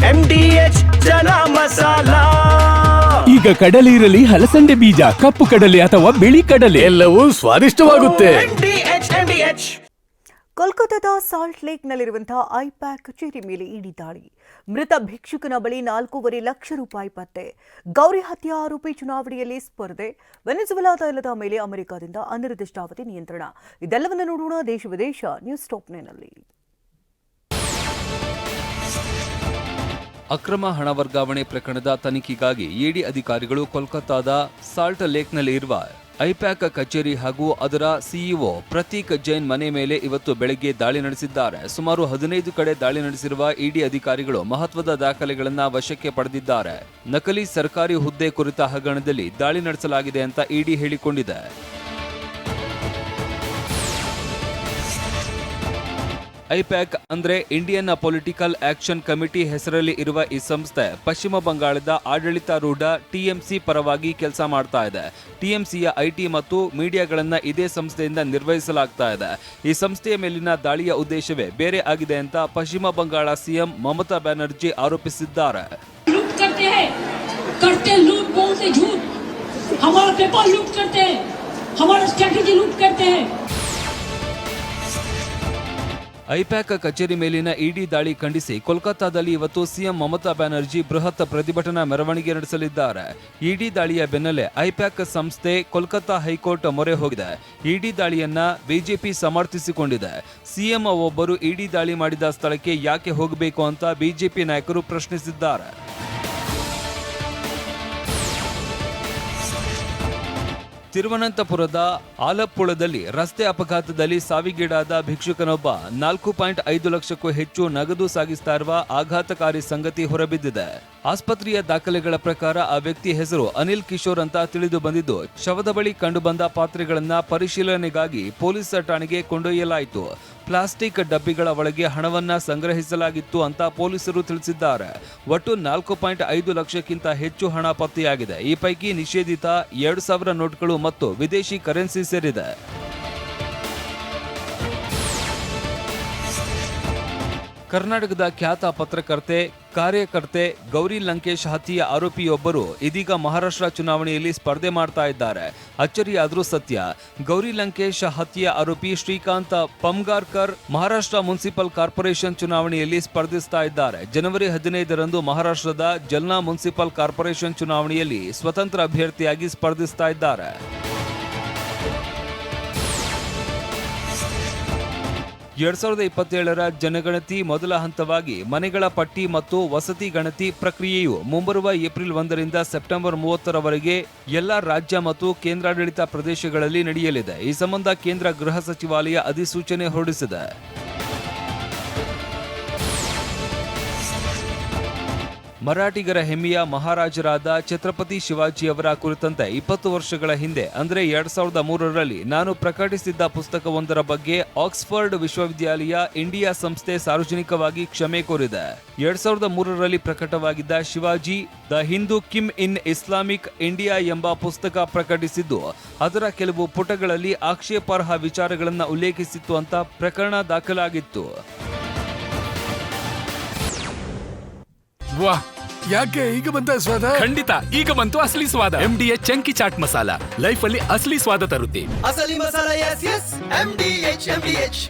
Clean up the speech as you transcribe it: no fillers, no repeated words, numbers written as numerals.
MDH chana masala. ಈಗ ಕಡಲೆ ಇರಲಿ, ಹಲಸಂಡೆ ಬೀಜ, ಕಪ್ಪು ಕಡಲೆ ಅಥವಾ ಬಿಳಿ ಕಡಲೆ, ಎಲ್ಲವೂ ಸ್ವಾದಿಷ್ಟವಾಗುತ್ತೆ. ಕೋಲ್ಕತ್ತಾದ ಸಾಲ್ಟ್ ಲೇಕ್ನಲ್ಲಿರುವಂತಹ ಐಪ್ಯಾಕ್ ಕಚೇರಿ ಮೇಲೆ ಇಡಿ ದಾಳಿ. ಮೃತ ಭಿಕ್ಷುಕನ ಬಳಿ 4.5 ಲಕ್ಷ ರೂಪಾಯಿ ಪತ್ತೆ. ಗೌರಿ ಹತ್ಯೆ ಆರೋಪಿ ಚುನಾವಣೆಯಲ್ಲಿ ಸ್ಪರ್ಧೆ. ವೆನೆಜುವೆಲಾ ತೈಲದ ಮೇಲೆ ಅಮೆರಿಕದಿಂದ ಅನಿರ್ದಿಷ್ಟಾವಧಿ ನಿಯಂತ್ರಣ. ಇದೆಲ್ಲವನ್ನು ನೋಡೋಣ ದೇಶ ವಿದೇಶ ನ್ಯೂಸ್ ಟಾಪ್ 9ನಲ್ಲಿ. ಅಕ್ರಮ ಹಣ ವರ್ಗಾವಣೆ ಪ್ರಕರಣದ ತನಿಖೆಗಾಗಿ ಇಡಿ ಅಧಿಕಾರಿಗಳು ಕೋಲ್ಕತ್ತಾದ ಸಾಲ್ಟ್ ಲೇಕ್ನಲ್ಲಿ ಇರುವ ಐಪ್ಯಾಕ್ ಕಚೇರಿ ಹಾಗೂ ಅದರ ಸಿಇಒ ಪ್ರತೀಕ್ ಜೈನ್ ಮನೆ ಮೇಲೆ ಇವತ್ತು ಬೆಳಗ್ಗೆ ದಾಳಿ ನಡೆಸಿದ್ದಾರೆ. ಸುಮಾರು 15 ಕಡೆ ದಾಳಿ ನಡೆಸಿರುವ ಇಡಿ ಅಧಿಕಾರಿಗಳು ಮಹತ್ವದ ದಾಖಲೆಗಳನ್ನು ವಶಕ್ಕೆ ಪಡೆದಿದ್ದಾರೆ. ನಕಲಿ ಸರ್ಕಾರಿ ಹುದ್ದೆ ಕುರಿತ ಹಗರಣದಲ್ಲಿ ದಾಳಿ ನಡೆಸಲಾಗಿದೆ ಅಂತ ಇಡಿ ಹೇಳಿಕೊಂಡಿದೆ. ಐಪ್ಯಾಕ್ ಅಂದ್ರೆ ಇಂಡಿಯನ್ ಪೊಲಿಟಿಕಲ್ ಆಕ್ಷನ್ ಕಮಿಟಿ ಹೆಸರಲ್ಲಿ ಇರುವ ಈ ಸಂಸ್ಥೆ ಪಶ್ಚಿಮ ಬಂಗಾಳದ ಆಡಳಿತಾರೂಢ ಟಿಎಂಸಿ ಪರವಾಗಿ ಕೆಲಸ ಮಾಡ್ತಾ ಇದೆ. ಟಿಎಂಸಿಯ ಐಟಿ ಮತ್ತು ಮೀಡಿಯಾಗಳನ್ನ ಇದೇ ಸಂಸ್ಥೆಯಿಂದ ನಿರ್ವಹಿಸಲಾಗ್ತಾ ಇದೆ. ಈ ಸಂಸ್ಥೆಯ ಮೇಲಿನ ದಾಳಿಯ ಉದ್ದೇಶವೇ ಬೇರೆ ಆಗಿದೆ ಅಂತ ಪಶ್ಚಿಮ ಬಂಗಾಳ ಸಿಎಂ ಮಮತಾ ಬ್ಯಾನರ್ಜಿ ಆರೋಪಿಸಿದ್ದಾರೆ. ಐಪ್ಯಾಕ್ ಕಚೇರಿ ಮೇಲಿನ ಇಡಿ ದಾಳಿ ಖಂಡಿಸಿ ಕೋಲ್ಕತ್ತಾದಲ್ಲಿ ಇವತ್ತು ಸಿಎಂ ಮಮತಾ ಬ್ಯಾನರ್ಜಿ ಬೃಹತ್ ಪ್ರತಿಭಟನಾ ಮೆರವಣಿಗೆ ನಡೆಸಲಿದ್ದಾರೆ. ಇಡಿ ದಾಳಿಯ ಬೆನ್ನಲ್ಲೇ ಐಪ್ಯಾಕ್ ಸಂಸ್ಥೆ ಕೋಲ್ಕತ್ತಾ ಹೈಕೋರ್ಟ್ ಮೊರೆ ಹೋಗಿದೆ. ಇಡಿ ದಾಳಿಯನ್ನ ಬಿಜೆಪಿ ಸಮರ್ಥಿಸಿಕೊಂಡಿದೆ. ಸಿಎಂ ಒಬ್ಬರು ಇಡಿ ದಾಳಿ ಮಾಡಿದ ಸ್ಥಳಕ್ಕೆ ಯಾಕೆ ಹೋಗಬೇಕು ಅಂತ ಬಿಜೆಪಿ ನಾಯಕರು ಪ್ರಶ್ನಿಸಿದ್ದಾರೆ. ತಿರುವನಂತಪುರದ ಆಲಪ್ಪುಳದಲ್ಲಿ ರಸ್ತೆ ಅಪಘಾತದಲ್ಲಿ ಸಾವಿಗೀಡಾದ ಭಿಕ್ಷುಕನೊಬ್ಬ 4.5 ಲಕ್ಷಕ್ಕೂ ಹೆಚ್ಚು ನಗದು ಸಾಗಿಸ್ತಾ ಇರುವ ಆಘಾತಕಾರಿ ಸಂಗತಿ ಹೊರಬಿದ್ದಿದೆ. ಆಸ್ಪತ್ರೆಯ ದಾಖಲೆಗಳ ಪ್ರಕಾರ ಆ ವ್ಯಕ್ತಿ ಹೆಸರು ಅನಿಲ್ ಕಿಶೋರ್ ಅಂತ ತಿಳಿದು ಬಂದಿದ್ದು, ಶವದ ಬಳಿ ಕಂಡುಬಂದ ಪಾತ್ರೆಗಳನ್ನ ಪರಿಶೀಲನೆಗಾಗಿ ಪೊಲೀಸ್ ಠಾಣೆಗೆ ಕೊಂಡೊಯ್ಯಲಾಯಿತು. ಪ್ಲಾಸ್ಟಿಕ್ ಡಬ್ಬಿಗಳ ಒಳಗೆ ಹಣವನ್ನ ಸಂಗ್ರಹಿಸಲಾಗಿತ್ತು ಅಂತ ಪೊಲೀಸರು ತಿಳಿಸಿದ್ದಾರೆ. ಒಟ್ಟು 4.5 ಲಕ್ಷಕ್ಕಿಂತ ಹೆಚ್ಚು ಹಣ ಪತ್ತೆಯಾಗಿದೆ. ಈ ಪೈಕಿ ನಿಷೇಧಿತ 2,000 ನೋಟ್ಗಳು ಮತ್ತು ವಿದೇಶಿ ಕರೆನ್ಸಿ ಸೇರಿದೆ. ಕರ್ನಾಟಕದ ಖ್ಯಾತ ಪತ್ರಕರ್ತೆ ಕಾರ್ಯಕರ್ತೆ ಗೌರಿ ಲಂಕೇಶ್ ಹತ್ಯೆಯ ಆರೋಪಿಯೊಬ್ಬರು ಇದೀಗ ಮಹಾರಾಷ್ಟ್ರ ಚುನಾವಣೆಯಲ್ಲಿ ಸ್ಪರ್ಧೆ ಮಾಡ್ತಾ ಇದ್ದಾರೆ. ಅಚ್ಚರಿಯಾದ್ರೂ ಸತ್ಯ. ಗೌರಿ ಲಂಕೇಶ್ ಹತ್ಯೆಯ ಆರೋಪಿ ಶ್ರೀಕಾಂತ್ ಪಮ್ಗಾರ್ಕರ್ ಮಹಾರಾಷ್ಟ್ರ ಮುನ್ಸಿಪಲ್ ಕಾರ್ಪೊರೇಷನ್ ಚುನಾವಣೆಯಲ್ಲಿ ಸ್ಪರ್ಧಿಸ್ತಾ ಇದ್ದಾರೆ. ಜನವರಿ 15ರಂದು ಮಹಾರಾಷ್ಟ್ರದ ಜಲ್ನಾ ಮುನ್ಸಿಪಲ್ ಕಾರ್ಪೊರೇಷನ್ ಚುನಾವಣೆಯಲ್ಲಿ ಸ್ವತಂತ್ರ ಅಭ್ಯರ್ಥಿಯಾಗಿ ಸ್ಪರ್ಧಿಸ್ತಾ ಇದ್ದಾರೆ. 2027ರ ಜನಗಣತಿ ಮೊದಲ ಹಂತವಾಗಿ ಮನೆಗಳ ಪಟ್ಟಿ ಮತ್ತು ವಸತಿ ಗಣತಿ ಪ್ರಕ್ರಿಯೆಯು ಮುಂಬರುವ ಏಪ್ರಿಲ್ 1ರಿಂದ ಸೆಪ್ಟೆಂಬರ್ 30ರವರೆಗೆ ಎಲ್ಲ ರಾಜ್ಯ ಮತ್ತು ಕೇಂದ್ರಾಡಳಿತ ಪ್ರದೇಶಗಳಲ್ಲಿ ನಡೆಯಲಿದೆ. ಈ ಸಂಬಂಧ ಕೇಂದ್ರ ಗೃಹ ಸಚಿವಾಲಯ ಅಧಿಸೂಚನೆ ಹೊರಡಿಸಿದೆ. ಮರಾಠಿಗರ ಹೆಮ್ಮೆಯ ಮಹಾರಾಜರಾದ ಛತ್ರಪತಿ ಶಿವಾಜಿಯವರ ಕುರಿತಂತೆ 20 ವರ್ಷಗಳ ಹಿಂದೆ ಅಂದ್ರೆ 2003ರಲ್ಲಿ ನಾನು ಪ್ರಕಟಿಸಿದ್ದ ಪುಸ್ತಕವೊಂದರ ಬಗ್ಗೆ ಆಕ್ಸ್ಫರ್ಡ್ ವಿಶ್ವವಿದ್ಯಾಲಯ ಇಂಡಿಯಾ ಸಂಸ್ಥೆ ಸಾರ್ವಜನಿಕವಾಗಿ ಕ್ಷಮೆ ಕೋರಿದೆ. 2003ರಲ್ಲಿ ಪ್ರಕಟವಾಗಿದ್ದ Shivaji the Hindu king in Islamic India ಎಂಬ ಪುಸ್ತಕ ಪ್ರಕಟಿಸಿದ್ದು, ಅದರ ಕೆಲವು ಪುಟಗಳಲ್ಲಿ ಆಕ್ಷೇಪಾರ್ಹ ವಿಚಾರಗಳನ್ನು ಉಲ್ಲೇಖಿಸಿತ್ತು ಅಂತ ಪ್ರಕರಣ ದಾಖಲಾಗಿತ್ತು. ವಾಹ್, ಯಾಕೆ ಈಗ ಬಂತ ಸ್ವಾದ? ಖಂಡಿತ ಈಗ ಬಂತು ಅಸಲಿ ಸ್ವಾದ. MDH chunky chaat masala life ಅಲ್ಲಿ ಅಸಲಿ ಸ್ವಾದ ತರುತ್ತೆ. ಅಸಲಿ ಮಸಾಲ, ಎಸ್ ಎಸ್ MDH.